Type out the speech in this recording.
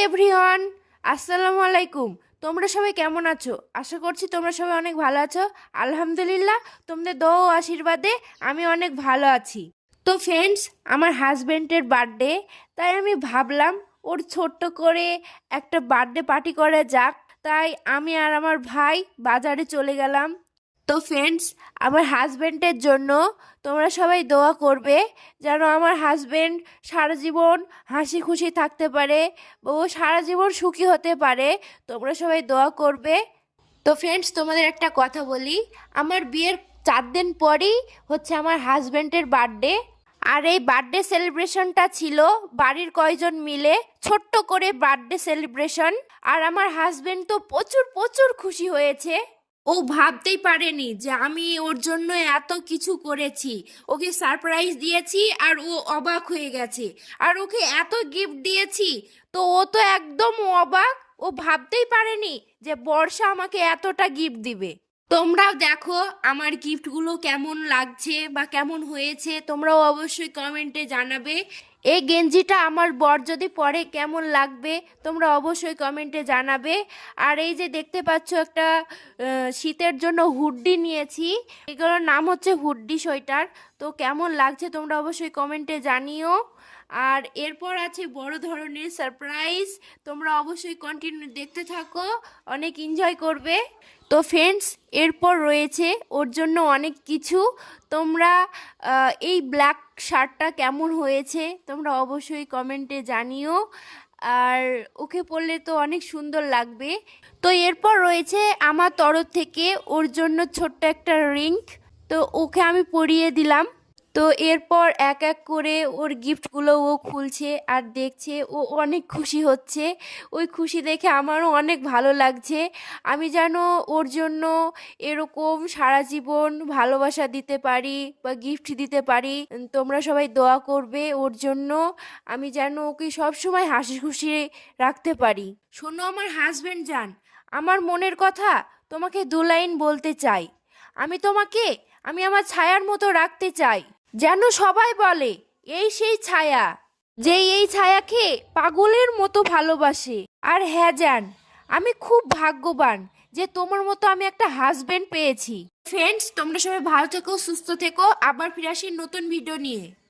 Everyone, আসসালামু আলাইকুম। তোমরা সবাই কেমন আছো? আশা করছি তোমরা সবাই অনেক ভালো আছো। আলহামদুলিল্লাহ, তোমাদের দোয়া ও আশীর্বাদে আমি অনেক ভালো আছি। তো ফ্রেন্ডস, আমার হাজবেন্ডের বার্থডে, তাই আমি ভাবলাম ওর ছোট্ট করে একটা বার্থডে পার্টি করা যাক। তাই আমি আর আমার ভাই বাজারে চলে গেলাম। তো ফ্রেন্ডস, আমার হাজবেন্ডের জন্য তোমরা সবাই দোয়া করবে যেন আমার হাজবেন্ড সারা জীবন হাসি খুশি থাকতে পারে, ও সারা জীবন সুখী হতে পারে। তোমরা সবাই দোয়া করবে। তো ফ্রেন্ডস, তোমাদের একটা কথা বলি, আমার বিয়ের 4 দিন পরেই হচ্ছে আমার হাজবেন্ডের বার্থডে। আর এই বার্থডে সেলিব্রেশনটা ছিল বাড়ির কয়জন মিলে ছোট্ট করে বার্থডে সেলিব্রেশন। আর আমার হাজবেন্ড তো প্রচুর প্রচুর খুশি হয়েছে। ও ভাবতেই পারেনি যে আমি ওর জন্য এত কিছু করেছি, ওকে সারপ্রাইজ দিয়েছি আর ও অবাক হয়ে গেছে। আর ওকে এত গিফট দিয়েছি, তো ও তো একদম অবাক। ও ভাবতেই পারেনি যে বর্ষা আমাকে এতটা গিফট দিবে। তোমরাও দেখো আমার গিফটগুলো কেমন লাগছে বা কেমন হয়েছে, তোমরাও অবশ্যই কমেন্টে জানাবে। এই গেঞ্জিটা আমার বর যদি পরে কেমন লাগবে তোমরা অবশ্যই কমেন্টে জানাবে। আর এই যে দেখতে পাচ্ছ একটা শীতের জন্য হুডি নিয়েছি, এগুলোর নাম হচ্ছে হুডি সোয়েটার। তো কেমন লাগছে তোমরা অবশ্যই কমেন্টে জানিও। আর এরপর আছে বড় ধরনের সারপ্রাইজ, তোমরা অবশ্যই কন্টিনিউ দেখতে থাকো, অনেক এনজয় করবে। তো ফ্রেন্ডস, এরপর রয়েছে ওর জন্য অনেক কিছু। তোমরা এই ব্ল্যাক শার্টটা কেমন হয়েছে তোমরা অবশ্যই কমেন্টে জানিও। আর ওকে পরলে তো অনেক সুন্দর লাগবে। তো এরপর রয়েছে আমার তরফ থেকে ওর জন্য ছোট্ট একটা রিং, তো ওকে আমি পরিয়ে দিলাম। তো এরপর এক এক করে ওর গিফটগুলো ও খুলছে আর দেখছে, ও অনেক খুশি হচ্ছে। ওই খুশি দেখে আমারও অনেক ভালো লাগছে। আমি যেন ওর জন্য এরকম সারা জীবন ভালোবাসা দিতে পারি বা গিফট দিতে পারি। তোমরা সবাই দোয়া করবে ওর জন্য, আমি যেন ওকে সবসময় হাসি খুশি রাখতে পারি। শোনো আমার হাজবেন্ড জান, আমার মনের কথা তোমাকে 2 লাইন বলতে চাই। আমি আমার ছায়ার মতো রাখতে চাই, যেন সবাই বলে এই সেই ছায়া, যে এই ছায়াকে পাগলের মতো ভালোবাসে। আর হ্যাঁ জান, আমি খুব ভাগ্যবান যে তোমার মতো আমি একটা হাজবেন্ড পেয়েছি। ফ্রেন্ডস, তোমরা সবাই ভালো থেকো, সুস্থ থেকো, আবার ফিরে আসি নতুন ভিডিও নিয়ে।